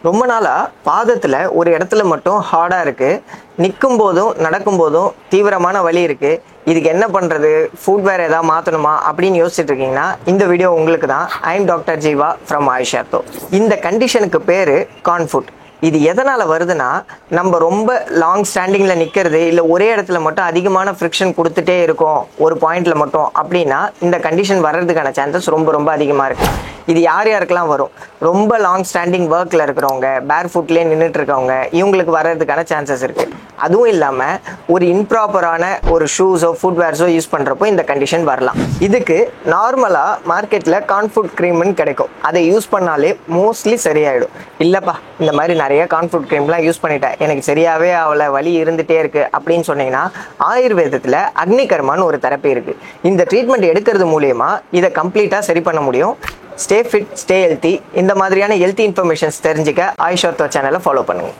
ரொம்ப நாளாக பாதத்தில் ஒரு இடத்துல மட்டும் ஹார்டாக இருக்குது, நிற்கும் போதும் நடக்கும் போதும் தீவிரமான வலி இருக்குது. இதுக்கு என்ன பண்ணுறது, ஃபுட்வேர் ஏதாவது மாற்றணுமா அப்படின்னு யோசிச்சுட்டு இருக்கீங்கன்னா இந்த வீடியோ உங்களுக்கு தான். I am doctor Jeeva from AYUSH ortho. இந்த கண்டிஷனுக்கு பேர் கான்ஃபுட். இது எதனால் வருதுன்னா, நம்ம ரொம்ப லாங் ஸ்டாண்டிங்கில் நிற்கிறது இல்லை ஒரே இடத்துல மட்டும் அதிகமான ஃப்ரிக்ஷன் கொடுத்துட்டே இருக்கோம் ஒரு பாயிண்டில் மட்டும் அப்படின்னா இந்த கண்டிஷன் வர்றதுக்கான சான்சஸ் ரொம்ப அதிகமாக இருக்குது. இது யார் யாருக்கெல்லாம் வரும்? ரொம்ப லாங் ஸ்டாண்டிங் ஒர்க்கில் இருக்கிறவங்க, பேர் ஃபுட்லேயே நின்றுட்டு இருக்கவங்க, இவங்களுக்கு வர்றதுக்கான சான்சஸ் இருக்குது. அதுவும் இல்லாமல் ஒரு இம்ப்ராப்பரான ஒரு ஷூஸோ ஃபுட்வேர்ஸோ யூஸ் பண்ணுறப்போ இந்த கண்டிஷன் வரலாம். இதுக்கு நார்மலாக மார்க்கெட்டில் கான்ஃபுட் க்ரீம்னு கிடைக்கும். அதை யூஸ் பண்ணாலே மோஸ்ட்லி சரியாயிடும். இல்லைப்பா, இந்த மாதிரி நிறைய கான்ஃபுட் க்ரீம்லாம் யூஸ் பண்ணிட்டேன், எனக்கு சரியாகவே அவளை வலி இருந்துகிட்டே இருக்குது அப்படின்னு சொன்னீங்கன்னா ஆயுர்வேதத்தில் அக்னிகர்மான்னு ஒரு தெரப்பி இருக்குது. இந்த ட்ரீட்மெண்ட் எடுக்கிறது மூலயமா இதை கம்ப்ளீட்டாக சரி பண்ண முடியும். Stay fit, stay healthy. இந்த மாதிரியான ஹெல்த்தி இன்ஃபர்மேஷன்ஸ் தெரிஞ்சுக்க ஆயுஷ் ஆர்த்தோ சேனலை ஃபாலோ பண்ணுங்கள்.